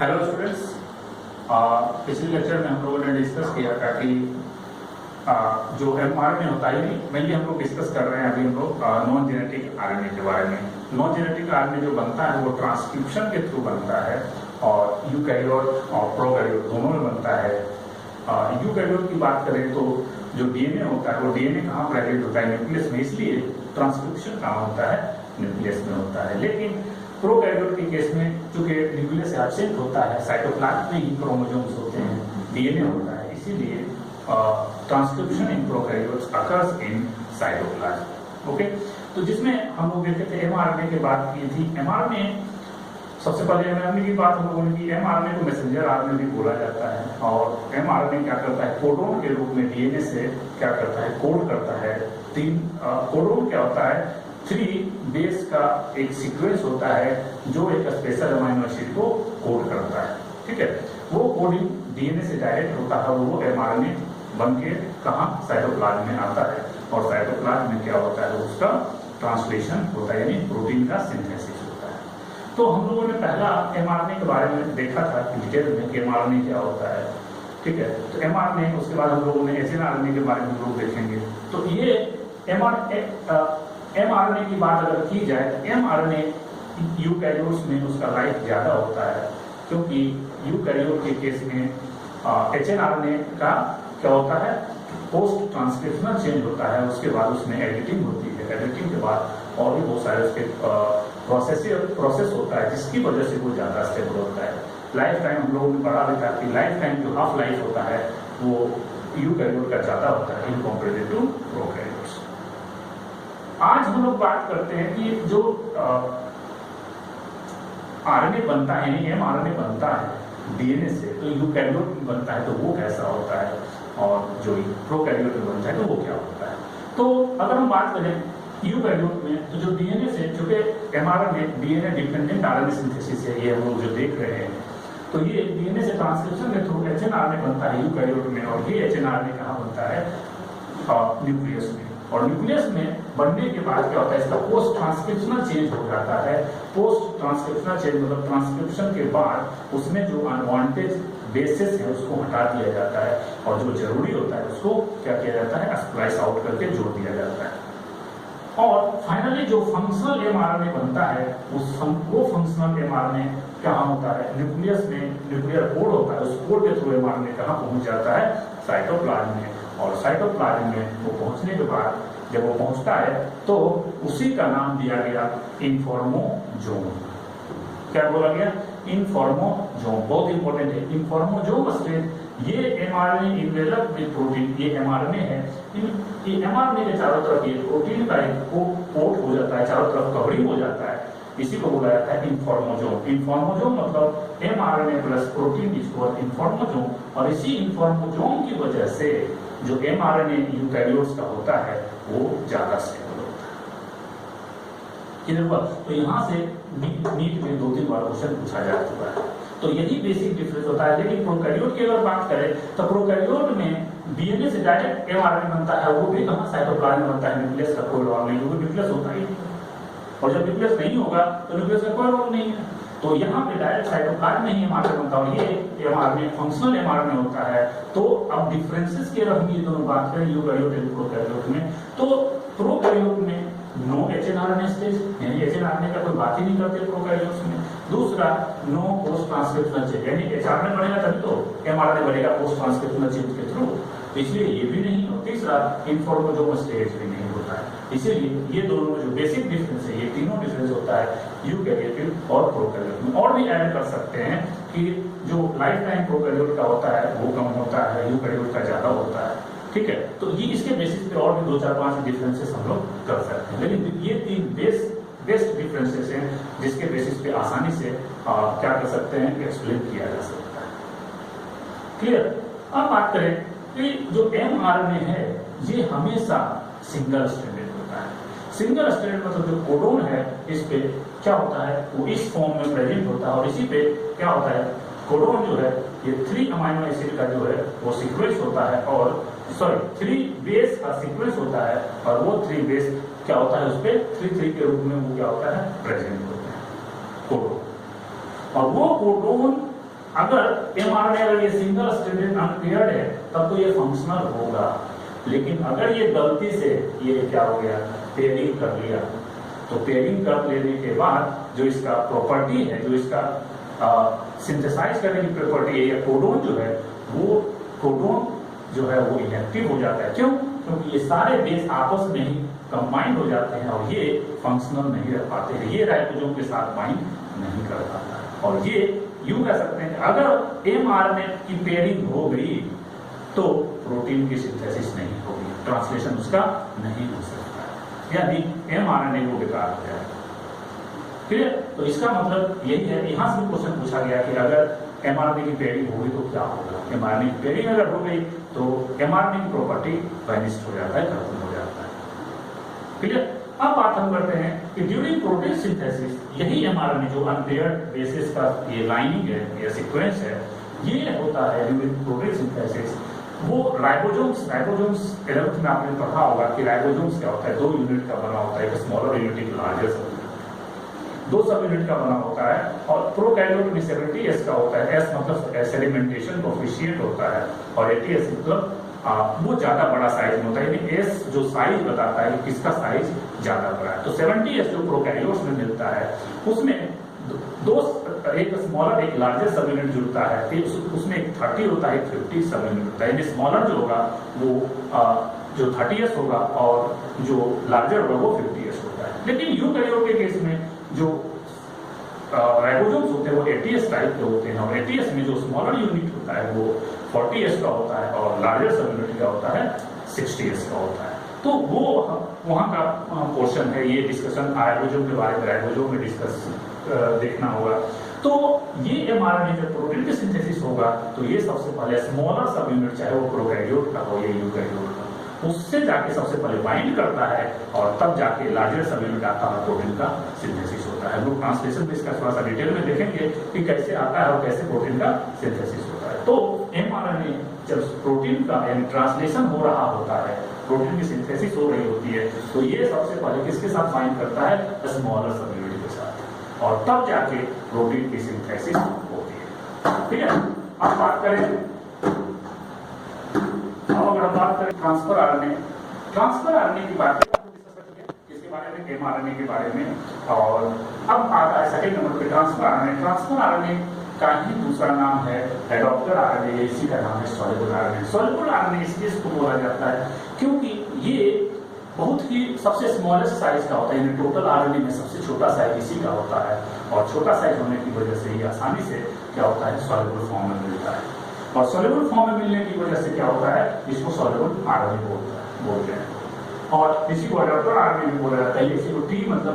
Hello students, पिछले lecture में हम लोगों ने डिस्कस किया था कि जो एमआरएनए होता है, मेनली हम लोग डिस्कस कर रहे हैं अभी हम लोग नॉन जेनेटिक आरएनए के बारे में। नॉन जेनेटिक आरएनए जो बनता है वो ट्रांसक्रिप्शन के थ्रू बनता है और यूकैरियोट और प्रोकैरियोट दोनों में बनता है। यूकैरियोट की बात करें तो जो डीएनए होता है वो डीएनए कहाँ प्रेजेंट होता है? न्यूक्लियस में, इसलिए ट्रांसक्रिप्शन कहाँ होता है? न्यूक्लियस में होता है। लेकिन प्रोकैरियोट के केस में चूंकि न्यूक्लियस एब्सेंट होता है, साइटोप्लाज्म में ही क्रोमोसोम्स होते हैं, डीएनए होता है, इसीलिए transcription in prokaryotes occurs in cytoplasm. Okay, तो जिसमें हम लोग देखे थे एमआरएनए की बात की थी। एमआरएनए, सबसे पहले एमआरएनए की बात हम लोगों ने की। एमआरएनए को मैसेंजर आरएनए भी बोला जाता है और एमआरएनए क्या करता है? कोडोन के रूप में डीएनए से क्या करता है? कोड करता है। कोडोन क्या होता है? 3 बेस का एक सीक्वेंस होता है जो एक स्पेशल अमीनो एसिड को कोड करता है। ठीक है, वो कोडिंग डीएनए से डायरेक्ट होता है और वो एमआरएनए बन के कहाँ? साइटोप्लाज्म में आता है और साइटोप्लाज्म में क्या होता है? उसका ट्रांसलेशन होता है, यानी प्रोटीन का सिंथेसिस होता है। तो हम लोगों ने पहला एमआरएनए के बारे में देखा था डिटेल में कि एमआरएनए क्या होता है। ठीक है, तो एमआरएनए, उसके बाद हम लोगों ने एचएनआरएनए के बारे में हम लोग देखेंगे। तो ये एमआरएनए की बात अगर की जाए तो एमआरएनए यूकैरियोट्स में उसका लाइफ ज्यादा होता है, क्योंकि यूकैरियोट के केस में एचएनआरएनए का क्या होता है? पोस्ट ट्रांसक्रिप्शनल चेंज होता है, उसके बाद उसमें एडिटिंग होती है, एडिटिंग के बाद और भी बहुत सारे उसके प्रोसेस होता है जिसकी वजह से वो ज्यादा स्टेबल होता है। लाइफ टाइम हम लोगों ने पढ़ा भी था कि लाइफ टाइम जो हाफ लाइफ होता है वो यूकैरियोट का ज्यादा होता है इन कंपैरेटिव टू प्रोकैरियोट्स। आज हम लोग बात करते हैं कि जो आरएनए बनता है, यानी एमआरएनए बनता है डीएनए से, तो यूकैरियोट में बनता है तो वो कैसा होता है और जो प्रोकैरियोट में बनता है तो वो क्या होता है। तो अगर हम बात करें यूकैरियोट में, तो जो डीएनए से, चूंकि mRNA DNA dependent RNA synthesis है, ये हम लोग जो देख रहे हैं, तो ये डीएनए से ट्रांसक्रिप्शन के थ्रू एचएनआरएनए बनता है यूकैरियोट में, और ये एचएनआरएनए कहाँ बनता है? न्यूक्लियस में। और न्यूक्लियस में बनने के बाद क्या होता है? इसका पोस्ट ट्रांसक्रिप्शनल चेंज हो जाता है। पोस्ट ट्रांसक्रिप्शनल चेंज मतलब ट्रांसक्रिप्शन के बाद उसमें जो अनवांटेड बेसिस है उसको हटा दिया जाता है और जो जरूरी होता है उसको क्या किया जाता है? स्प्लाइस आउट करके जोड़ दिया जाता है। और फाइनली जो फंक्शनल एमआरएनए बनता है वो फंक्शनल एमआरएनए कहाँ होता है? न्यूक्लियस में न्यूक्लियर कोड होता है, उस कोड के थ्रू एमआरएनए कहाँ पहुंच जाता है? साइटोप्लाज्म में। और साइटोप्लाज्म में वो पहुंचने के बाद जब वो पहुंचता है तो उसी का नाम दिया गया इन्फॉर्मोजोम। क्या बोला गया? इन्फॉर्मोजोम। बहुत इंपॉर्टेंट है इन्फॉर्मोजोम स्टेज। ये एमआरएनए इन्वेलप विद प्रोटीन, ये एमआरएनए है, ये एमआरएनए के चारों तरफ ये प्रोटीन का एक कोट हो जाता है, चारों तरफ कवरिंग हो जाता है, इसी को बोला जाता है इन्फॉर्मोजोम। इन्फॉर्मोजोम मतलब एमआरएनए प्लस प्रोटीन इक्वल इन्फॉर्मोजोम, और इसी इन्फॉर्मोजोम की वजह से जो एमआरएनए यूकैरियोट्स का होता है वो ज्यादा स्टेबल होता है। क्लियर हुआ? तो यहाँ से नीट में 2-3 बार क्वेश्चन पूछा जा चुका है। तो यही बेसिक डिफरेंस होता है। लेकिन प्रोकैरियोट की अगर बात करें तो प्रोकैरियोट में डीएनए से डायरेक्ट एमआरएनए बनता है, वो भी कहाँ? साइटोप्लाज्म में बनता है। न्यूक्लियस का कोई रोल नहीं, क्योंकि न्यूक्लियस होता ही नहीं, और जब न्यूक्लियस नहीं होगा तो न्यूक्लियस का कोई रोल नहीं है। तो यहाँ पे डायरेक्ट साइटोप्लाज्म में ही एमआरएनए बनता है, और ये एमआरएनए फंक्शनल एमआरएनए होता है। तो अब डिफरेंसेस के रहेंगे दोनों बात करें यूकैरियोट और प्रोकैरियोट में। तो प्रोकैरियोट में नो एचएनआरएनए स्टेज, यानी एचएनआरएनए का कोई बात ही नहीं करते प्रोकैरियोट्स में। दूसरा, नो पोस्ट ट्रांसक्रिप्शनल चेंज, यानी एचआरएनए बनेगा तभी तो एमआरएनए बनेगा पोस्ट ट्रांसक्रिप्शनल चेंज के थ्रू, इसलिए ये भी नहीं। और तीसरा, इन्फॉर्मोजोम स्टेज भी नहीं होता है। इसीलिए ये दोनों जो बेसिक डिफरेंस है, ये तीनों डिफरेंस होता है यूकैरियोट और प्रोकैरियोट में। और भी ऐड कर सकते हैं कि जो लाइफ टाइम प्रोकैरियोट का होता है वो कम होता है, यूकैरियोट का ज्यादा होता है। ठीक है, तो ये इसके बेसिस पे और भी 2-4-5 डिफरेंसेस हम लोग कर सकते हैं। लेकिन ये 3 बेस्ट डिफरेंसेस हैं जिसके बेसिस पे आसानी से क्या कर सकते हैं? एक्सप्लेन किया जा सकता है। क्लियर? अब बात करें कि जो एमआरएनए है ये हमेशा सिंगल स्ट्रैंडेड होता है। सिंगल स्ट्रैंडेड मतलब जो कोडोन है इस पे क्या होता है? वो इस फॉर्म में प्रेजेंट होता है, और इसी पे क्या होता है? कोडोन जो है ये 3 अमीनो एसिड का जो है वो सीक्वेंस होता है, और 3 बेस का सीक्वेंस होता है, और वो 3 बेस क्या होता है? उस पे 3 के रूप में वो क्या होता है? प्रेजेंट होता है कोडोन। और वो कोडोन अगर एमआरएनए अगर ये सिंगल स्ट्रैंडेड अनपेयर्ड है तब तो ये फंक्शनल होगा, लेकिन अगर ये गलती से ये क्या हो गया, पेयरिंग कर लिया, तो पेयरिंग कर लेने के बाद जो इसका प्रॉपर्टी है, जो इसका सिंथेसाइज करने की प्रॉपर्टी है, या कोडोन जो है वो कोडोन जो है वो इनएक्टिव हो जाता है। क्यों? क्योंकि ये सारे बेस आपस में ही कंबाइंड हो जाते हैं और ये फंक्शनल नहीं रह पाते हैं, ये राइबोसोम के साथ बाइंड नहीं कर पाता है। और ये यूं कह सकते हैं कि अगर एमआरएनए की पेयरिंग हो गई तो प्रोटीन की सिंथेसिस नहीं होगी, ट्रांसलेशन उसका नहीं हो सकता है, यानी एमआरएनए वो बेकार हो जाएगा। ठीक है, तो इसका मतलब यही है। यहां से क्वेश्चन पूछा गया कि अगर एमआरएनए की पेयरिंग होगी तो क्या होगा। एमआरएनए की पेयरिंग अगर हो गई तो एमआरएनए की प्रॉपर्टी वैनिश्ड हो जाता है, खत्म हो जाता है। ठीक है, अब बात हम करते हैं कि ड्यूरिंग प्रोटीन सिंथेसिस यही एमआरएनए जो अनपेयर्ड बेसिस का ये लाइनिंग है या सीक्वेंस है, ये होता है ड्यूरिंग प्रोटीन सिंथेसिस। वो राइबोसोम्स 11th में आपने पढ़ा होगा कि राइबोसोम्स क्या होता है, 2 यूनिट का बना होता है, एक स्मॉलर यूनिट एक लार्जर सब, 2 सब यूनिट का बना होता है। और प्रोकैरियोट में 70S का होता है, S मतलब सेडिमेंटेशन कोएफिशिएंट होता है, और 80S मतलब वो ज्यादा बड़ा साइज में होता है, यानी S जो साइज बताता है कि किसका साइज ज्यादा बड़ा है। तो 70S जो प्रोकैरियोट्स में मिलता है उसमें एक स्मॉलर एक लार्जर सब यूनिट जुड़ता है, फिर उसमें एक 30 होता है, 50 सब यूनिट होता है। यानी स्मॉलर जो होगा वो जो 30S होगा और जो लार्जर होगा वो 50S होता है। लेकिन यूकैरियोट के केस में जो राइबोसोम्स होते हैं वो 80S टाइप के होते हैं, और 80S में जो स्मॉलर यूनिट होता है वो 40S का होता है, और लार्जर सब यूनिट का होता है 60S का होता है। तो वो वहाँ का पोर्शन है, ये डिस्कशन राइबोसोम के बारे में राइबोसोम में डिस्कस देखना होगा। तो ये एमआरएनए जब प्रोटीन की सिंथेसिस होगा तो ये सबसे पहले स्मॉलर सब यूनिट, चाहे वो प्रोकैरियोट का हो या यूकैरियोट का, उससे जाके सबसे पहले बाइंड करता है और तब जाके लार्जर सब यूनिट आता है, प्रोटीन का सिंथेसिस होता है। हम लोग ट्रांसलेशन में इसका थोड़ा सा डिटेल में देखेंगे कि कैसे आता है और कैसे प्रोटीन का सिंथेसिस होता है। तो एमआरएनए जब प्रोटीन का ट्रांसलेशन हो रहा होता है, प्रोटीन की सिंथेसिस हो रही होती है, तो ये सबसे पहले किसके साथ बाइंड करता है, स्मॉलर सब यूनिट के साथ, और तब जाके प्रोटीन की सिंथेसिस होती है। ठीक है, अब बात करें ट्रांसफर आरएनए की बात इसके बारे में, एमआरएनए के बारे में। और अब आता है सेकंड नंबर पे ट्रांसफर आरएनए। ट्रांसफर आरएनए का ही दूसरा नाम है एडॉप्टर आरएनए, इसी का नाम है सॉल्युबल आरएनए। सॉल्युबल आरएनए इसलिए इसको बोला जाता है क्योंकि ये बहुत ही सबसे स्मॉलेस्ट साइज का होता है, यानी टोटल आरएनए में सबसे छोटा साइज इसी का होता है, और छोटा साइज होने की वजह से ये आसानी से क्या होता है, सॉल्युबल फॉर्म में मिलता है। और सॉल्युबल फॉर्म में मिलने की वजह से क्या होता है, इसको सॉल्युबल आरएनए बोलते हैं, और इसी को एडॉप्टर आरएनए भी बोला जाता है। इसी को टी मतलब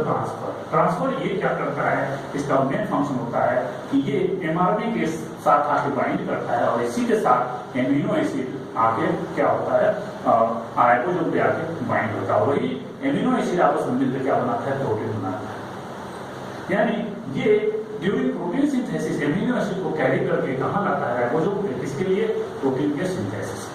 ट्रांसफर ये क्या करता है, इसका मेन फंक्शन होता है कि ये एमआरएनए के साथ आके बाइंड करता है, और इसी के साथ एमिनो एसिड आके क्या होता है, राइबोसोम पे आके बाइंड होता है। वही एमिनो एसिड आपस में मिलकर क्या बनाता है, प्रोटीन बनाता है। यानी ये during protein synthesis amino acid को कैरी करके कहां लाता है, राइबोसोम पे, किसके लिए, प्रोटीन के सिंथेसिस।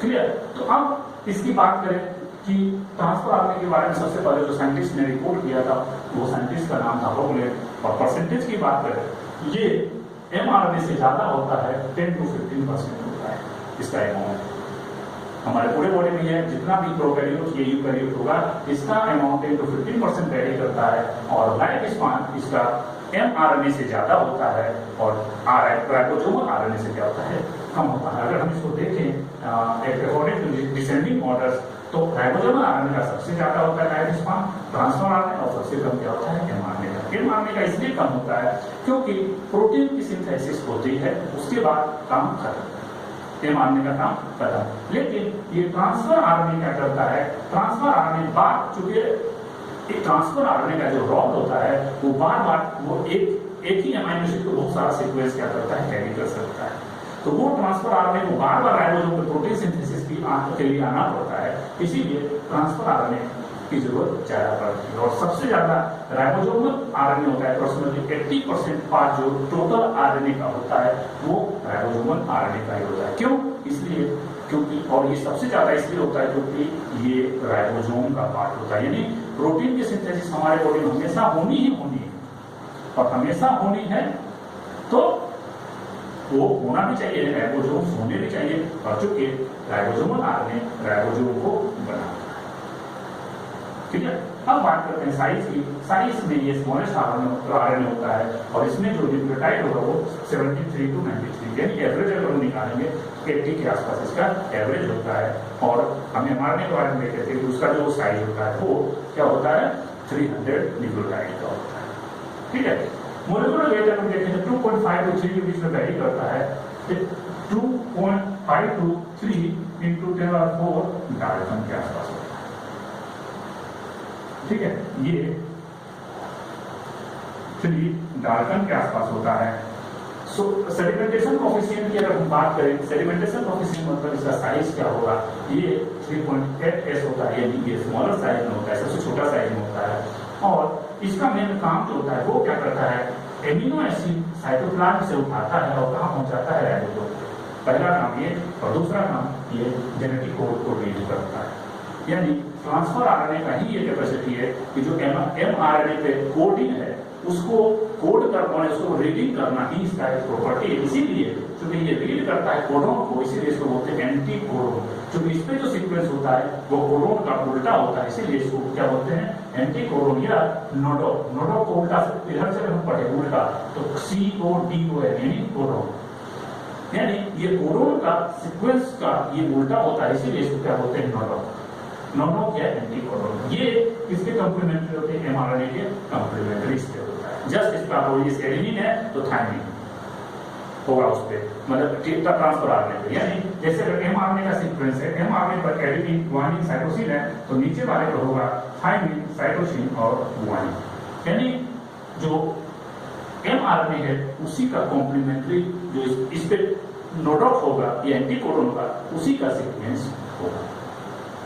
क्लियर? तो अब इसकी बात करें कि ट्रांसफर आरएनए के बारे में सबसे पहले जो साइंटिस्ट ने रिपोर्ट किया था वो साइंटिस्ट का नाम था रोगलेट। और परसेंटेज की बात करें, ये एमआरएनए से ज्यादा होता है, 10 to 15% होता है इसका अमाउंट। हमारे पूरे बॉडी में है जितना भी प्रोकैरियोट या यूकैरियोट होगा, इसका अमाउंट 10 to 15% वेरी करता है, और लाइफ स्पान इसका एमआरएनए से ज्यादा होता है, और राइबोसोमल आरएनए से क्या होता है, कम होता है। अगर हम इसको देखें अकॉर्डिंग टू डिसेंडिंग ऑर्डर्स, तो राइबोसोमल आरएनए का सबसे ज्यादा होता है लाइफ स्पान, ट्रांसफर आरएनए, और सबसे कम क्या होता है, एमआरएनए का। एमआरएनए का इसलिए कम होता है क्योंकि प्रोटीन की सिंथेसिस होती है, उसके बाद काम खत्म, एमआरएनए का काम खत्म। लेकिन ये ट्रांसफर आरएनए क्या करता है, ट्रांसफर आरएनए बार, चूंकि ट्रांसफर आरएनए का जो रॉड होता है वो बार बार वो एक ही अमीनो एसिड को बहुत सारा सीक्वेंस क्या करता है, कैरी कर सकता है। तो वो ट्रांसफर आरएनए को बार बार राइबोसोम पे प्रोटीन सिंथेसिस के लिए आना पड़ता है, इसीलिए ट्रांसफर आरएनए की जरूरत ज्यादा पड़ती है। और सबसे ज्यादा राइबोसोमल आरएनए होता है, अप्रोक्सीमेटली 80% पार्ट जो टोटल आरएनए का होता है वो राइबोसोमल आरएनए का ही होता है। क्यों? इसलिए क्योंकि, और ये सबसे ज्यादा इसलिए होता है क्योंकि ये राइबोसोम का पार्ट होता है। यानी प्रोटीन की सिंथेसिस हमारे बॉडी में हमेशा होनी ही होनी है, और हमेशा होनी है, तो वो होना भी चाहिए, राइबोसोम्स होने भी चाहिए, और चूंकि राइबोसोमल आरएनए राइबोसोम को बनाता है। ठीक है, अब बात करते हैं साइज की। साइज में ये स्मॉलेस्ट आरएनए होता है और इसमें जो न्यूक्लियोटाइड होगा वो 73 to 93, यानी एवरेज अगर हम निकालेंगे 80 के आसपास इसका एवरेज होता है। और हम एमआरएनए के बारे में देखे थे कि उसका जो साइज होता है वो क्या होता है 300 न्यूक्लियोटाइड का होता है। ठीक है, मोलिकुलर वेट अगर हम देखें तो 2.5 to 3 के बीच में वैरी करता है, 2.5 to 3 into 10⁴ डाल्टन के आसपास होता है। ठीक है, ये 3 डाल्टन के आसपास होता है। सो सेडिमेंटेशन कोएफिशिएंट की अगर हम बात करें, सेडिमेंटेशन कोएफिशिएंट मतलब इसका साइज क्या होगा, ये 3.8s होता है, यानी ये स्मॉलर साइज में होता है, सबसे छोटा साइज में होता है। और इसका मेन काम जो होता है वो क्या करता है, एमिनो एसिड साइटोप्लाज्म से उठाता है और कहाँ पहुंचाता है, राइबोसोम। पहला काम ये, और दूसरा काम ये जेनेटिक कोड को रीड करता है। यानी ट्रांसफर आरएनए का ही ये कैपेसिटी है कि जो एमआरएनए पे कोडिंग है उसको कोड करना, उसको रीडिंग करना ही इसका एक प्रॉपर्टी है। इसीलिए क्योंकि ये रीड करता है कोडोन को, इसीलिए इसको बोलते हैं एंटी कोडोन। क्योंकि इस पे जो सीक्वेंस होता है वो कोडोन का उल्टा होता है, इसीलिए इसको क्या बोलते हैं, एंटी कोडोन या नोडो। नोडो को उल्टा इधर से हम पढ़े उल्टा तो CODON यानी कोडोन, यानी ये कोडोन का सीक्वेंस का ये उल्टा होता है, इसीलिए इसको क्या बोलते हैं, नोडो। नोडो क्या एंटी कोडोन, ये किसके कंप्लीमेंट्री होते हैं, एमआरएनए के कंप्लीमेंट्री इसके होता है। जस्ट इसका ये एडेनिन है तो थायमिन होगा उस पे, मतलब ट्रांसफर आरएनए पे। यानी जैसे अगर एमआरएनए का सीक्वेंस है, एमआरएनए पर एडेनिन, गुआनिन, साइटोसिन है, तो नीचे वाले पर होगा थायमिन, साइटोसिन और गुआनिन। यानी जो एमआरएनए है उसी का कॉम्प्लीमेंट्री जो इस पे नोडॉक होगा या एंटी कोडोन होगा, उसी का सीक्वेंस होगा।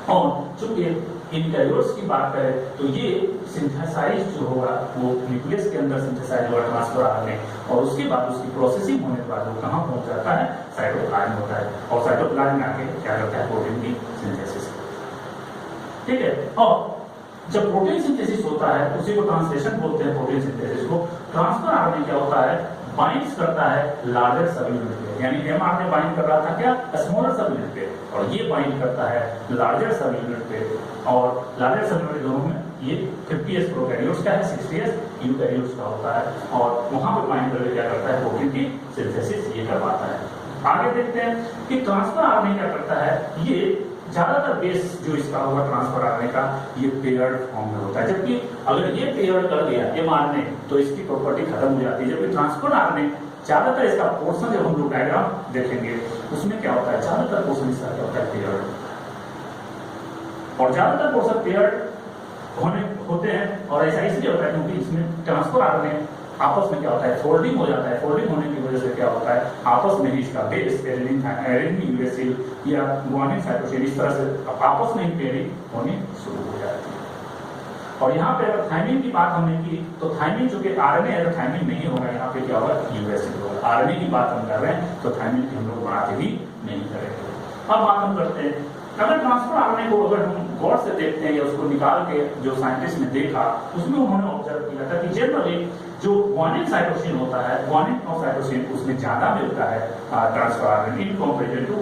और चूंकि यूकैरियोट्स की बात करें तो ये सिंथेसाइज जो होगा वो न्यूक्लियस के अंदर सिंथेसाइज होगा ट्रांसफर आरएनए, और उसके बाद उसकी प्रोसेसिंग होने के बाद वो कहाँ पहुंच जाता है, साइटोप्लाज्म होता है, और साइटोप्लाज्म में आके क्या करता है, प्रोटीन की सिंथेसिस। ठीक है, और जब प्रोटीन सिंथेसिस होता है उसी को ट्रांसलेशन बोलते हैं, प्रोटीन सिंथेसिस को। ट्रांसफर आरएनए क्या होता है, बाइंड्स करता है लार्जर सब यूनिट पे, यानी एमआरएनए बाइंड कर रहा था क्या, स्मॉलर सब यूनिट पे, और ये बाइंड करता है लार्जर सब यूनिट पे। और लार्जर सब यूनिट दोनों में ये 50s प्रोकैरियोट्स का है, 60s यूकैरियोट्स का होता है, और वहां पर बाइंड करके क्या करता है, प्रोटीन की सिंथेसिस ये करवाता है। आगे देखते हैं कि ट्रांसफर आरएनए क्या करता है, ये ज्यादातर बेस जो इसका होगा ट्रांसफर आरएनए का ये पेयर्ड फॉर्म में होता है, जबकि अगर ये पेयर्ड कर दिया एमआरएनए तो इसकी प्रॉपर्टी खत्म हो जाती है। जबकि ट्रांसफर आरएनए ज्यादातर इसका पोर्शन जब हम लोग डायग्राम देखेंगे उसमें क्या होता है, ज्यादातर पोर्शन इसका क्या होता है, पेयर्ड, और ज्यादातर पोर्शन पेयर्ड होते हैं। और ऐसा इसलिए होता है क्योंकि इसमें ट्रांसफर आरएनए आपस में क्या होता है, फोल्डिंग हो जाता है। फोल्डिंग होने की वजह से क्या होता है, आपस में ही इसका बेस एडेनिन यूरेसिल या गुआनिन साइटोसिन इस तरह से आपस में ही पेयरिंग होनी शुरू हो जाती है। और यहाँ पे अगर थायमिन की बात हमने की तो थायमिन चूंकि आरएनए है तो थायमिन नहीं होगा, यहाँ पे क्या होगा, यूरेसिल होगा। आरएनए की बात हम कर रहे हैं तो थायमिन की हम लोग बढ़ाते भी नहीं करेंगे। अब बात हम करते हैं, अगर ट्रांसफर आरएनए को अगर हम गौर से देखते हैं या उसको निकाल के जो साइंटिस्ट ने देखा उसमें उन्होंने ऑब्जर्व किया था कि जनरली जो गुआनिन साइटोसिन होता है, गुआनिन और साइटोसिन उसमें ज्यादा मिलता है transfer RNA in comparison to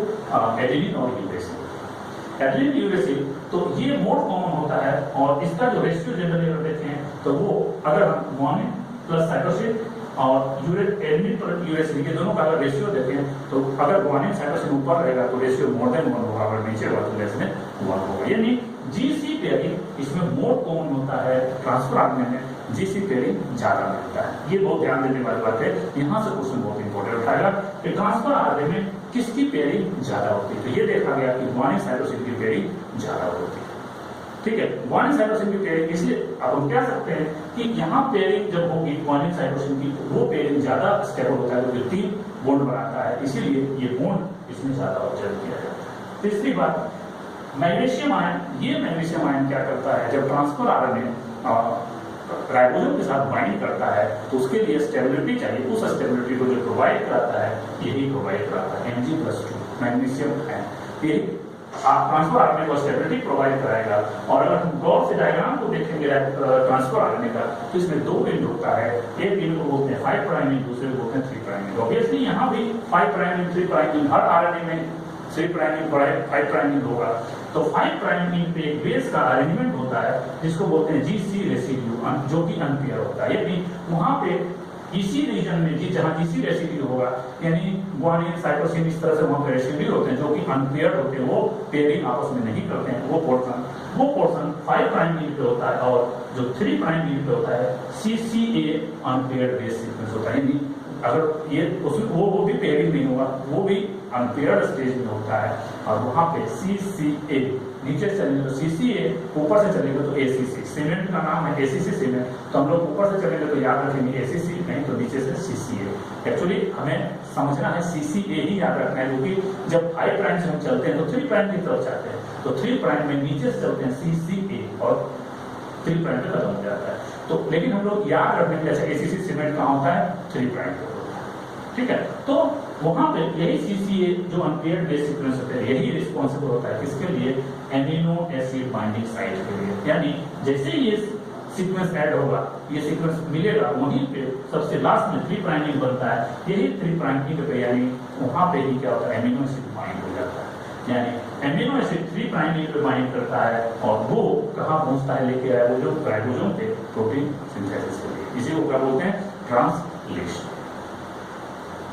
adenine और यूरेसिल। एडेनिन यूरेसिल तो ये मोर कॉमन होता है, और इसका जो रेशियो जनरली अगर देखें तो वो अगर हम गुआनिन प्लस साइटोसिन और एडेनिन प्लस यूरेसिल के दोनों का अगर रेशियो देखें तो अगर गुआनिन साइटोसिन ऊपर रहेगा तो रेशियो मोर देन 1 होगा, अगर नीचे होगा तो लेस देन 1 होगा। यानी जीसी पेयरिंग इसमें मोर कॉमन होता है, ट्रांसफर आरएनए में जीसी पेयरिंग ज्यादा मिलता है। ये बहुत ध्यान देने वाली बात है, यहाँ से क्वेश्चन बहुत इंपॉर्टेंट उठाएगा कि ट्रांसफर आरएनए में किसकी पेयरिंग ज्यादा होती है। तो ये देखा गया कि गुआनिन साइटोसिन की पेयरिंग ज्यादा होती है। ठीक है, गुआनिन साइटोसिन की पेयरिंग, इसलिए अब हम कह सकते हैं कि यहाँ पेयरिंग जब होगी गुआनिन साइटोसिन की तो वो पेयरिंग ज्यादा स्टेबल होता है, जो 3 बॉन्ड बनाता है, इसीलिए ये बॉन्ड इसमें ज्यादा ऑब्जर्व किया जाता है। तीसरी बात, मैग्नीशियम आयन, ये मैग्नीशियम आयन क्या करता है, जब ट्रांसफर आरएनए राइबोसोम के साथ बाइंड करता है तो उसके लिए स्टेबिलिटी चाहिए, उस स्टेबिलिटी को जो प्रोवाइड कराता है यही प्रोवाइड कराता है Mg+2 मैग्नीशियम आयन। ये ट्रांसफर आरएनए को स्टेबिलिटी प्रोवाइड कराएगा। और अगर हम गौर से डायग्राम को देखेंगे ट्रांसफर आरएनए का, तो इसमें दो एंड होता है, एक एंड को बोलते हैं 5 प्राइम एंड दूसरे को बोलते हैं 3 प्राइम एंड। ऑब्वियसली यहाँ भी 5 prime and 3 prime and, her RNA में 3 प्राइम एंड 5 प्राइम एंड होगा। तो 5 प्राइम एंड पे एक बेस का अरेंजमेंट होता है जिसको बोलते हैं जीसी रेसिड्यू, जो कि अनपेयर होता है। यदि वहां पे इसी रीजन में जहां जीसी रेसिड्यू होगा, यानी ग्वानिन साइटोसिन इस तरह से वहां पे रेसिड्यू होते हैं जो कि अनपेयर्ड होते हैं, वो पेयरिंग आपस में नहीं करते हैं, वो पोर्शन 5 प्राइम एंड पे होता है। और जो 3 प्राइम एंड पे होता है सीसीए अनपेयर्ड बेस सीक्वेंस होता है। यानी अगर ये उसमें वो भी पेयरिंग नहीं होगा, वो भी अनपेयर्ड स्टेज में होता है। और वहां पे सीसीए नीचे चलेंगे तो सीसीए, ऊपर से चलेंगे तो एसीसी। सीमेंट का नाम है एसीसी सीमेंट, तो हम लोग ऊपर से चलेंगे तो याद रखेंगे एसीसी, नहीं तो नीचे से सीसीए। एक्चुअली हमें समझना है सीसीए ही याद रखना है, क्योंकि जब 5 प्राइम से हम चलते हैं तो 3 प्राइम की तरफ जाते हैं, तो 3 प्राइम में नीचे से चलते हैं सीसीए और 3 प्राइम पे खत्म हो जाता है। तो लेकिन हम लोग याद रखने के लिए एसीसी सीमेंट कहाँ होता है, 3 प्राइम पे होता है, ठीक है। तो वहां पे यही सीसीए जो अनपेयर्ड बेस सीक्वेंस होता है, यही रिस्पॉन्सिबल होता है किसके लिए, एमिनो एसिड बाइंडिंग साइट के लिए। यानी जैसे ये सीक्वेंस ऐड होगा, ये सीक्वेंस मिलेगा, वहीं पे सबसे लास्ट में 3 प्राइम एंड बनता है, यही 3 प्राइम एंड पे, यानी वहां पे ही क्या होता है, एमिनो एसिड बाइंड हो जाता है। यानी एमिनो एसिड 3 प्राइम एंड पे बाइंड करता है और वो कहाँ पहुंचता है, लेके आया वो जो राइबोसोम थे प्रोटीन सिंथेसिस के लिए। इसी को क्या बोलते हैं, ट्रांसलेशन।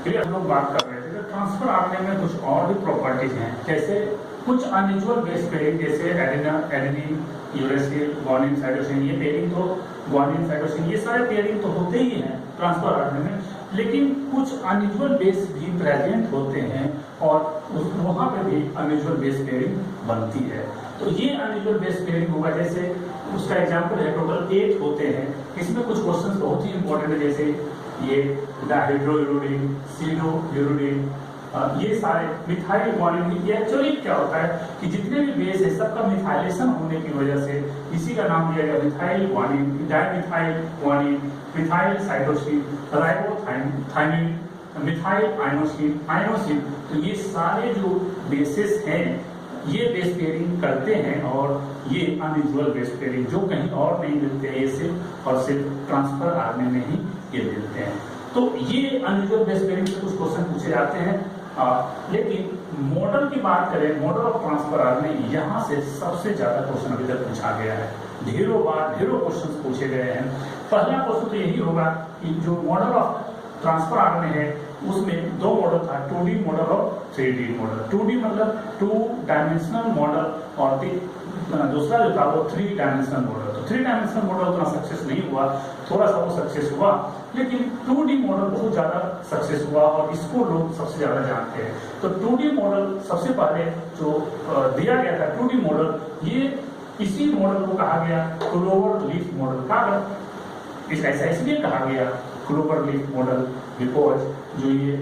फिर हम लोग बात कर रहे थे कि ट्रांसफर आरएनए में कुछ और भी प्रॉपर्टीज हैं, जैसे कुछ अनयूजुअल बेस पेयरिंग, जैसे एडेनिन यूरेसिल ग्वानिन साइटोसिन। ये पेयरिंग तो ग्वानिन साइटोसिन ये सारे पेयरिंग तो होते ही हैं ट्रांसफर आरएनए में, लेकिन कुछ अनयूजुअल बेस भी प्रेजेंट होते हैं और वहां पे भी अनयूजुअल बेस पेयरिंग बनती है। तो ये अनयूजुअल बेस पेयरिंग होगा, जैसे उसका एग्जांपल है, टोटल 8 होते हैं। इसमें कुछ क्वेश्चंस बहुत ही इंपॉर्टेंट है, जैसे ये डायहाइड्रोयूरिन, सीडोयूरिन, ये सारे मिथाइल ग्वानिन। ये एक्चुअली क्या होता है कि जितने भी बेस है सबका मिथाइलेशन होने की वजह से इसी का नाम दिया गया methyl guanine, dimethyl guanine, methyl cytosine, ribothymine, methyl inosine. तो ये सारे जो बेसिस हैं ये बेस पेयरिंग करते हैं, और ये अनयूजुअल बेस पेयरिंग जो कहीं और नहीं मिलते हैं, ये सिर्फ और सिर्फ ट्रांसफर आरएनए में ही ये मिलते हैं। तो ये अनयूजुअल बेस पेयरिंग से कुछ क्वेश्चन पूछे जाते हैं। लेकिन मॉडल की बात करें, मॉडल ऑफ ट्रांसफर आरएनए, यहाँ से सबसे ज्यादा क्वेश्चन अभी तक पूछा गया है। ढेरों क्वेश्चन पूछे गए हैं। पहला क्वेश्चन तो यही होगा कि जो मॉडल ऑफ ट्रांसफर आरएनए है उसमें 2 मॉडल था, 2D मॉडल और 3D मॉडल। 2D मतलब 2 डायमेंशनल मॉडल, और दूसरा जो था वो 3 डायमेंशनल मॉडल। तो 3 डायमेंशनल मॉडल उतना सक्सेस नहीं हुआ, थोड़ा सा वो सक्सेस हुआ, लेकिन 2D मॉडल बहुत ज्यादा सक्सेस हुआ और इसको लोग सबसे ज्यादा जानते हैं। तो 2D मॉडल सबसे पहले जो दिया गया था 2D मॉडल, ये इसी मॉडल को कहा गया क्लोवर लीफ मॉडल। ऐसा इसलिए कहा गया क्लोवर लीफ मॉडल बिकॉज जो ये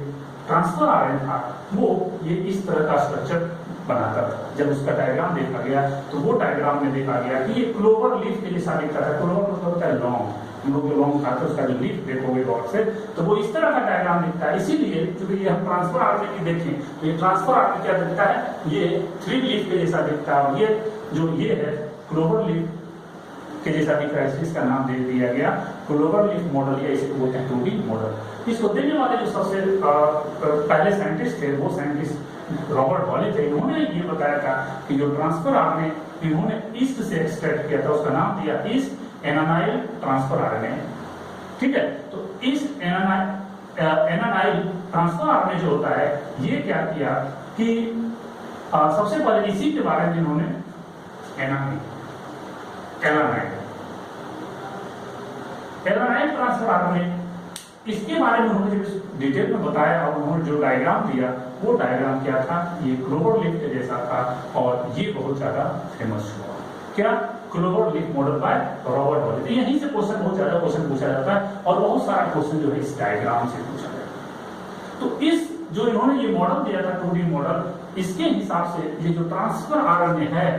ट्रांसफर आरएनए था वो ये इस तरह का स्ट्रक्चर बनाता था। जब उसका डायग्राम देखा गया तो वो डायग्राम में देखा गया कि ये क्लोवर लीफ के जैसा दिखता था। क्लोवर मतलब होता है लॉन्ग, हम लोग जो लॉन्ग खाते हैं उसका जो लीफ देखोगे गौर से तो वो इस तरह का डायग्राम दिखता है। इसीलिए क्योंकि ये हम ट्रांसफर आरएनए की देखें तो ये ट्रांसफर आरएनए क्या दिखता है, ये 3 लीफ के जैसा दिखता है, और ये जो ये है क्लोवर लीफ के जैसा दिख रहा है, इसका नाम दे दिया गया क्लोवर लीफ मॉडल, या इसे बोलते हैं 2D मॉडल। इसको देने वाले जो सबसे पहले साइंटिस्ट थे वो साइंटिस्ट रॉबर्ट हॉले थे। इन्होंने ये बताया था कि जो ट्रांसफर आरएनए इन्होंने ईस्ट से एक्सट्रैक्ट किया था, उसका नाम दिया ईस्ट एनानाइल ट्रांसफर आरएनए, ठीक है। तो ईस्ट एनानाइल ट्रांसफर आरएनए जो होता है ये क्या किया कि सबसे पहले इसी के बारे में इन्होंने एलानाइल ट्रांसफर आरएनए, इसके बारे में उन्होंने डिटेल में बताया और उन्होंने जो डायग्राम दिया वो डायग्राम क्या था, ये क्लोवर लीफ के जैसा था और ये बहुत ज्यादा फेमस हुआ। क्या, clover leaf model by Robert Hawley. तो यहीं से क्वेश्चन बहुत ज्यादा क्वेश्चन पूछा जाता है और बहुत सारा क्वेश्चन जो है इस डायग्राम से पूछा जाता है। तो इस जो इन्होंने ये मॉडल दिया था 2D मॉडल, इसके हिसाब से ये जो ट्रांसफर आरएनए है,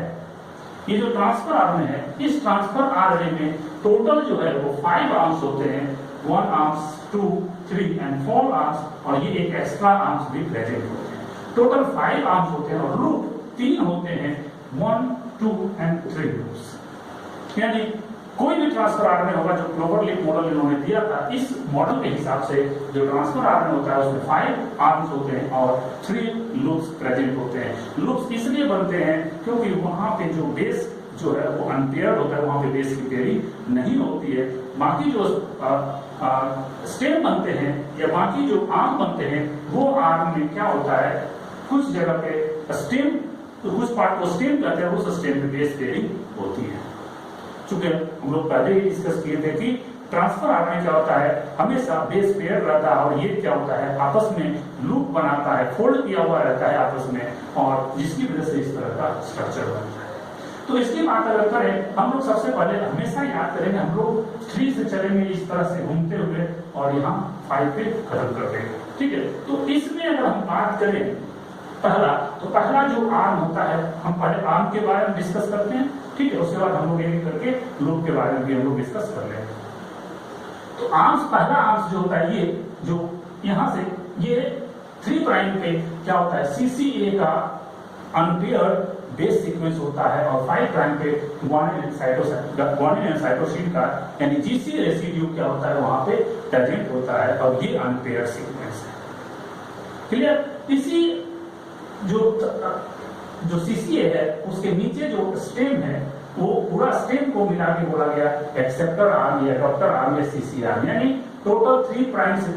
ये जो ट्रांसफर आरएनए है, इस ट्रांसफर आरएनए में टोटल जो है वो 5 आर्म्स होते हैं, 1 आर्म्स 2 3 एंड 4 आर्म्स, और ये एक एक्स्ट्रा आर्म्स भी प्रेजेंट होते हैं। टोटल 5 आर्म्स होते हैं और रूट 3 होते हैं 1, 2 एंड 3 लूप्स। यानी कोई भी ट्रांसफर आरएनए होगा जो क्लोवर लीफ मॉडल इन्होंने दिया था, इस मॉडल के हिसाब से जो ट्रांसफर आरएनए होता है उसमें 5 आर्म्स होते हैं और 3 लूप्स प्रेजेंट होते हैं। लूप्स इसलिए बनते हैं क्योंकि वहां पे जो बेस जो है वो अनपेयर्ड होता है, वहां पे बेस की पेयरिंग नहीं होती है। बाकी जो स्टेम बनते हैं या बाकी जो आर्म बनते हैं वो आर्म में क्या होता है, कुछ जगह पे स्टेम, कुछ पार्ट को स्टेम कहते हैं, उस स्टेम पे बेस पेयरिंग होती है। चूंकि हम लोग पहले ही डिस्कस किए थे कि ट्रांसफर आरएनए क्या होता है, हमेशा बेस पेयर रहता है और ये क्या होता है आपस में लूप बनाता है, फोल्ड किया हुआ रहता है आपस में, और जिसकी वजह से इस तरह का स्ट्रक्चर बनता है। तो इसकी बात अगर करें, हम लोग सबसे पहले हमेशा याद करेंगे, हम लोग 3 से चलेंगे इस तरह से घूमते हुए और यहाँ 5 पे खत्म कर देंगे, ठीक है। तो इसमें अगर हम बात करें पहला जो आर्म होता है, हम पहले आर्म के बारे में डिस्कस करते हैं, ठीक है। उसके बाद हम लोग एक करके लूप के बारे में भी हम लोग डिस्कस कर लेंगे। तो आर्म्स, पहला आर्म्स जो होता है, ये जो यहाँ से ये 3 प्राइम पे क्या होता है, CCA का अनपेयर्ड बेस सीक्वेंस होता है और 5 प्राइम पे ग्वानिन एंड साइटोसिन का यानी GC रेसिड्यू क्या होता है वहां पे प्रेजेंट होता है और ये अनपेयर्ड सीक्वेंस है। क्लियर? इसी जो CCA है उसके नीचे जो स्टेम है वो पूरा स्टेम को मिला के बोला गया एक्सेप्टर आर्म या एडॉप्टर आर्म या CC आर्म, यानी टोटल 3 प्राइम से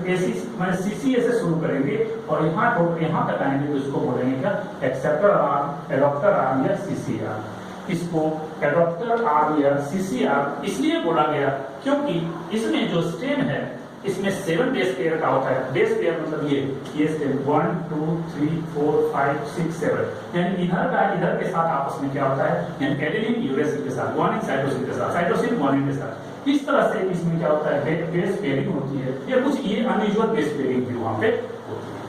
CCA से शुरू करेंगे और यहाँ तक आएंगे तो इसको बोलेंगे क्या, एक्सेप्टर आर्म, एडॉप्टर आर्म या CC आर्म। इसको एडॉप्टर आर्म या CC आर्म इसलिए बोला गया क्योंकि इसमें जो स्टेम है इसमें 7 बेस पेयर का होता है। बेस पेयर मतलब ये स्टेम 1, 2, 3, 4, 5, 6, 7, यानी इधर के साथ आपस में क्या होता है, यानी एडेनिन यूरेसिल के साथ, ग्वानिन साइटोसिन के साथ, साइटोसिन ग्वानिन के साथ, इस तरह से इसमें क्या होता है बेस पेयरिंग होती है या कुछ ये अनयूजुअल बेस पेयरिंग भी वहां पे होती है,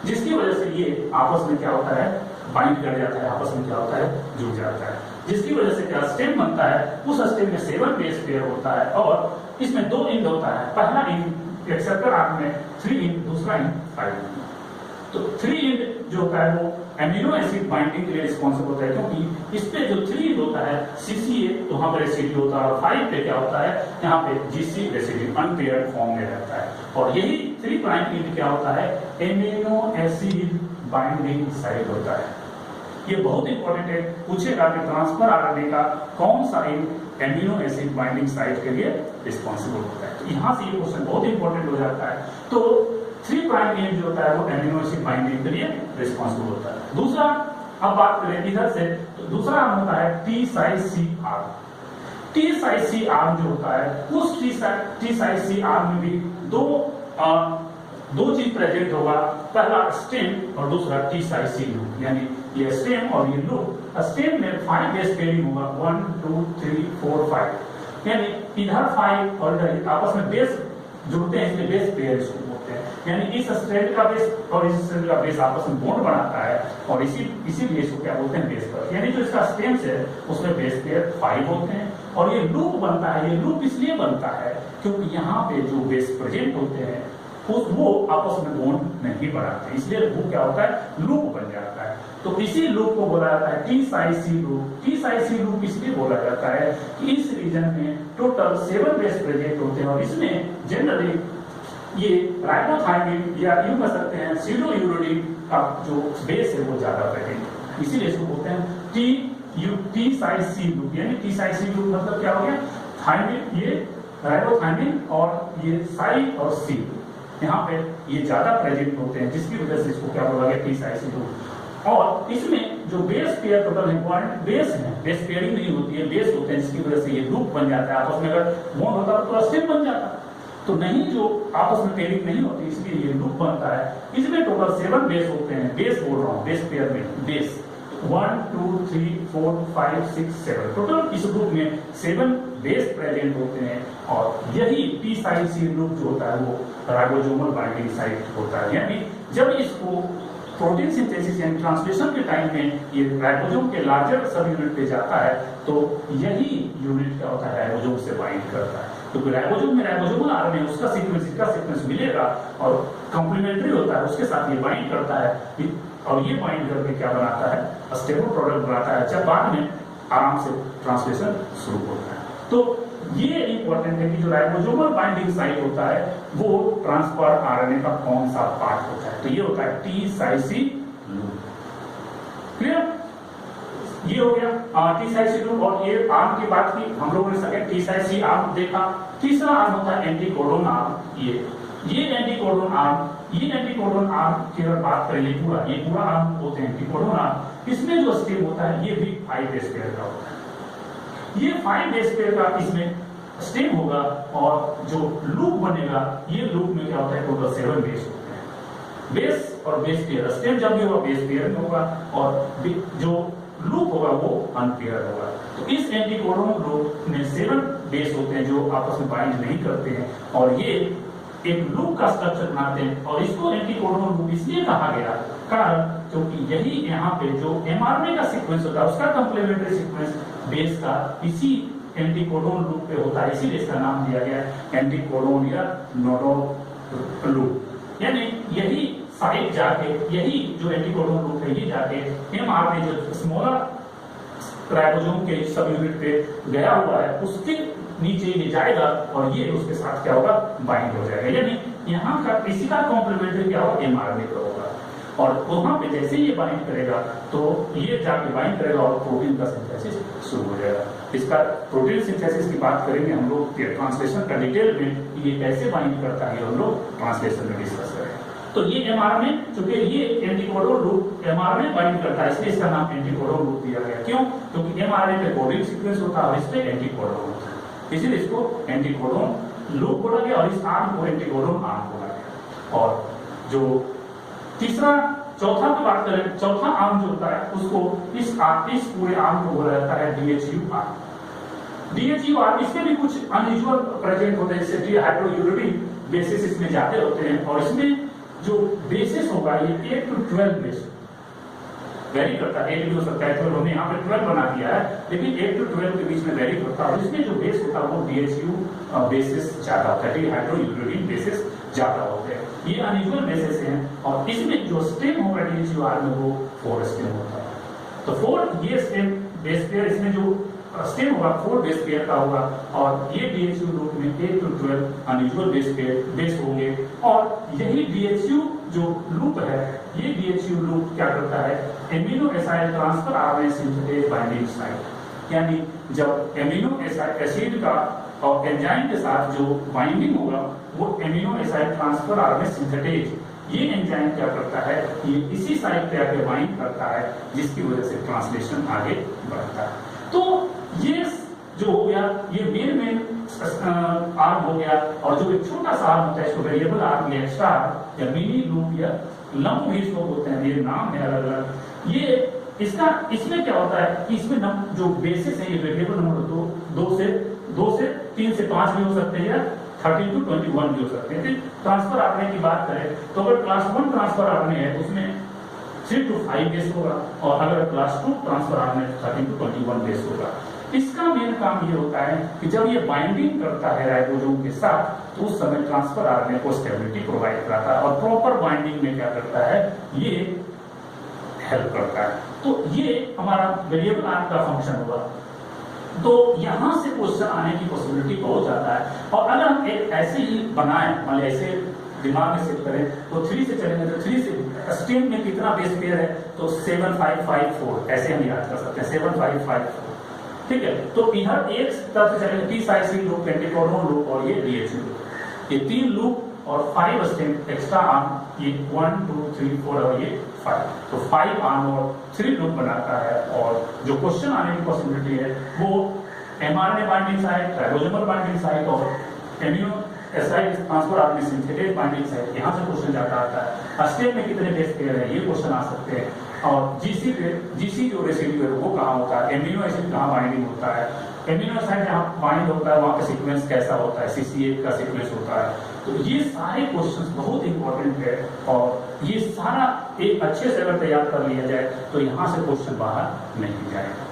जिसकी वजह से ये आपस में क्या होता है बाइंड कर जाता है, आपस में क्या होता है जुड़ जाता है, जिसकी वजह से क्या स्टेम बनता है। उस स्टेम में 7 बेस पेयर होता है और इसमें 2 इंड होता है, पहला इंड एक्सेप्टर आर्म में 3 इंड, दूसरा इंड 5 इंड। तो 3 इंड जो होता है वो एमिनो एसिड बाइंडिंग के लिए रिस्पॉन्सिबल होता है, क्योंकि इस पे जो 3 इंड होता है CCA तो वहां पर रेसिड्यू होता है और 5 पे क्या होता है, यहाँ पे GC रेसिड्यू अनपेयर्ड फॉर्म में रहता है और यही 3 प्राइम इंड क्या होता है, एमिनो एसिड बाइंडिंग साइट होता है। ये बहुत इंपॉर्टेंट है, पूछेगा कि ट्रांसफर आरएनए का कौन सा end amino acid binding site के लिए रिस्पॉन्सिबल होता है। तो यहाँ से ये क्वेश्चन बहुत इंपॉर्टेंट हो जाता है। तो 3 प्राइम इंड जो होता है वो एमिनो एसिड बाइंडिंग के लिए रिस्पॉन्सिबल होता है। दूसरा, अब बात करें इधर से, तो दूसरा आर्म होता है T-C आर्म। T-C आर्म जो होता है उस T-C आर्म में भी दो चीज प्रेजेंट होगा, पहला स्टेम और दूसरा T-C लूप, यानी ये स्टेम और ये लूप। स्टेम में 5 बेस पेयरिंग होगा 1, 2, 3, 4, 5, यानी इधर 5 और इधर आपस में बेस जुड़ते हैं, इसलिए बेस पेयर होते हैं, यानी इस स्ट्रैंड का बेस और इस स्ट्रैंड का बेस आपस में बॉन्ड बनाता है और इसीलिए इसको क्या बोलते हैं बेस पेयर। यानी जो इसका स्टेम्स है उसमें बेस पेयर 5 होते हैं और ये लूप बनता है। ये लूप इसलिए बनता है क्योंकि यहाँ पे जो बेस प्रेजेंट होते हैं वो आपस में बॉन्ड नहीं बनाते, इसलिए वो क्या होता है लूप बन जाता है। तो इसी लूप को बोला जाता है T-C लूप। T-C लूप इसलिए बोला जाता है कि इस रीजन में टोटल 7 बेस प्रेजेंट होते हैं और इसमें जनरली ये राइबोथायमिन या यूं कह सकते हैं सीडोयूरोडिन का जो बेस है वो ज्यादा प्रेजेंट होता है, इसीलिए इसको बोलते हैं T-C लूप। यानी T-C लूप मतलब क्या हो गया, थायमिन, ये राइबोथायमिन और ये साई और सी यहाँ पे ये ज्यादा प्रेजेंट होते हैं, जिसकी वजह से इसको क्या बोला गया T-C लूप। और इसमें जो base pair total important base है, बेस पेयरिंग नहीं होती है, बेस होते हैं, जिसकी वजह से ये लूप बन जाता है। आपस में अगर बॉन्ड होता तो स्टेम बन जाता, तो नहीं, जो आपस में पेयरिंग नहीं होती इसलिए ये लूप बनता है। इसमें टोटल 7 बेस होते हैं, बेस बोल रहा हूँ, बेस पेयर में बेस 1, 2, 3, 4, 5, 6, 7 टोटल इस ग्रुप में 7 बेस प्रेजेंट होते हैं और यही T-C लूप जो होता है वो राइबोसोमल बाइंडिंग साइट होता है। यानी जब इसको प्रोटीन सिंथेसिस यानी ट्रांसलेशन के टाइम में ये राइबोसोम के लार्जर सब यूनिट पे जाता है तो यही यूनिट क्या होता है राइबोसोम से बाइंड करता है। तो राइबोसोम में राइबोसोमल आरएनए उसका सीक्वेंस मिलेगा और कॉम्प्लीमेंट्री होता है, उसके साथ ये बाइंड करता है और ये बाइंड करके क्या बनाता है, स्टेबल प्रोडक्ट बनाता है, जब बाद में आराम से ट्रांसलेशन शुरू होता है। तो ये इंपॉर्टेंट है कि जो राइबोसोमल बाइंडिंग साइट होता है वो ट्रांसफर आरएनए का कौन सा पार्ट होता है, तो ये होता है टी साइट सी लूप। क्लियर, ये हो गया टी साइट सी लूप। और ये आर्म की बात की हम लोगों ने, सेकंड टी साइट सी आर्म देखा। तीसरा आर्म होता है एंटीकोडोन आर्म। ये एंटीकोडोन आर्म, ये एंटीकोडोन आर्म की अगर बात करें, ये पूरा आर्म होते हैं एंटीकोडोन आर्म। इसमें जो स्टेम होता है ये भी 5 बेस पेयर का होता है। ये 5 बेस पेयर का इसमें स्टेम होगा और जो लूप बनेगा, ये लूप में क्या होता है, टोटल 7 बेस होते हैं। बेस और बेस पेयर, स्टेम जब भी होगा बेस पेयर में होगा और जो लूप होगा वो अनपेयर होगा। तो इस एंटीकोडोन लूप में 7 बेस होते हैं जो आपस में बाइंड नहीं करते हैं और ये एक लूप का स्ट्रक्चर बनाते हैं। और इसको एंटीकोडोन लूप इसलिए कहा गया कारण क्योंकि यही यहाँ पे जो एमआरएनए का सीक्वेंस होता है उसका कंप्लीमेंट्री सीक्वेंस बेस का इसी एंटीकोडोन लूप पे होता है, इसीलिए इसका नाम दिया गया एंटीकोडोन या नोडो लूप। यानी यही साइड जाके, यही जो एंटीकोडोन लूप है ये जाके एमआरएनए जो स्मॉलर राइबोसोम के सब यूनिट पे गया हुआ है उसके नीचे ये जाएगा और ये उसके साथ क्या होगा, बाइंड हो जाएगा। यानी यहाँ का इसी का कॉम्प्लीमेंट्री क्या होगा, एमआरएनए का होगा। और वहां पे जैसे ये बाइंड करेगा तो ये जाके बाइंड करेगा और प्रोटीन का सिंथेसिस शुरू हो जाएगा। इसका प्रोटीन सिंथेसिस की बात करेंगे हम लोग ट्रांसलेशन का डिटेल में, ये कैसे बाइंड करता है हम लोग ट्रांसलेशन में डिस्कस करेंगे। तो ये एमआरएनए, चूंकि ये एंटीकोडोन लूप एमआरएनए बाइंड करता है इसलिए इसका नाम एंटीकोडोन लूप दिया गया। क्यों? क्योंकि एमआरएनए पे कोडिंग सीक्वेंस होता है और इस पे एंटीकोडोन होता है, इसीलिए इसको एंटीकोडोन लूप बोला गया और इस आर्म को एंटीकोडोन आर्म बोला गया। और जो तीसरा चौथा की बात करें, चौथा आर्म जो होता है उसको इस पूरे आर्म को बोला जाता है डीएचयू आर्म। डीएचयू आर्म, इसके भी कुछ अनयूजुअल प्रेजेंट होते हैं, जैसे डिहाइड्रोयूरिडिन बेसिस इसमें जाते होते हैं और इसमें जो बेसिस होगा ये 8 to 12 बेस वेरी करता है। 8 भी हो सकता है, 12 हमने यहाँ पे 12 बना दिया है, लेकिन 8 to 12 के बीच में वेरी करता है और इसमें जो बेस होता है वो डीएचयू बेसिस ज्यादा होता है, डिहाइड्रोयूरिडिन बेसिस ज्यादा होते हैं। ये अनयूजुअल बेसिस हैं और इसमें जो स्टेम होगा डीएचयू आर में वो 4 स्टेम होता है। तो 4 ये स्टेम बेस पेयर, इसमें जो स्टेम होगा 4 बेस पेयर का होगा और ये डीएचयू लूप में 8 to 12 अनयूजुअल बेस होंगे। और यही डीएचयू जो लूप है, ये डीएचयू लूप क्या करता है, amino acid transfer RNA synthetases binding site, यानी जब एमिनो एसिड का और एंजाइम के साथ जो बाइंडिंग होगा वो amino acid transfer RNA syntheses, ये एंजाइम क्या करता है, ये इसी साइट पे आके बाइंड करता है जिसकी वजह से ट्रांसलेशन आगे बढ़ता है। तो ये जो हो गया ये मेन आर्म हो गया। और जो एक छोटा सा आर्म होता है इसको वेरिएबल आर्म या एक्स्ट्रा आर्म या मिनी लूप या लंप भी इसको बोलते हैं, ये नाम है अलग अलग। ये इसका इसमें क्या होता है कि इसमें जो बेसिस है ये वेरिएबल नंबर 2 से 3 से 5 भी हो सकते हैं या 13 to 21 भी हो सकते हैं। ट्रांसफर आरएनए की बात करें तो अगर क्लास 1 ट्रांसफर आरएनए है तो उसमें 3 to 5 बेस होगा और अगर class 2 transfer RNA 13 to 21 base होगा। इसका मेन काम ये होता है कि जब ये बाइंडिंग करता है राइबोसोम के साथ तो उस समय ट्रांसफर आरएनए को स्टेबिलिटी प्रोवाइड कराता है और प्रॉपर बाइंडिंग में क्या करता है, ये हेल्प करता है। तो ये हमारा वेरिएबल आर्म का फंक्शन होगा। तो यहां से क्वेश्चन आने की पॉसिबिलिटी बहुत ज्यादा है। और अगर हम एक ऐसे ही बनाए, मान ऐसे दिमाग में सेट करें तो 3 से चलेंगे तो 3 से स्टेम में कितना बेस पेयर है तो 7 5 5 4 ऐसे हम याद कर सकते हैं 7 5 5 4, ठीक है। तो इधर एक तरफ से चलेंगे टी साइड सी लूप, एंटीकोडोन लूप और ये डीएचयू लूप, ये 3 लूप और 5 स्टेम एक्स्ट्रा आर्म, ये 1 2 3 4 और ये 5, तो 5 आर्म और 3 लूप बनाता है। और जो क्वेश्चन आने की पॉसिबिलिटी है वो mRNA binding site, ribosomal binding site और amino acid transfer RNA synthetases binding site, यहाँ से क्वेश्चन जाता आता है। स्टेम में कितने बेस पेयर है ये क्वेश्चन आ सकते हैं। और जीसी जो रेसिड्यू है वो कहाँ होता है, एमिनो एसिड कहाँ बाइंडिंग होता है, एमिनो एसिड जहाँ बाइंड होता है वहाँ का सीक्वेंस कैसा होता है, CCA का सीक्वेंस होता है। तो ये सारे क्वेश्चंस बहुत इंपॉर्टेंट है और ये सारा एक अच्छे से अगर तैयार कर लिया जाए तो यहाँ से क्वेश्चन बाहर नहीं जाएगा।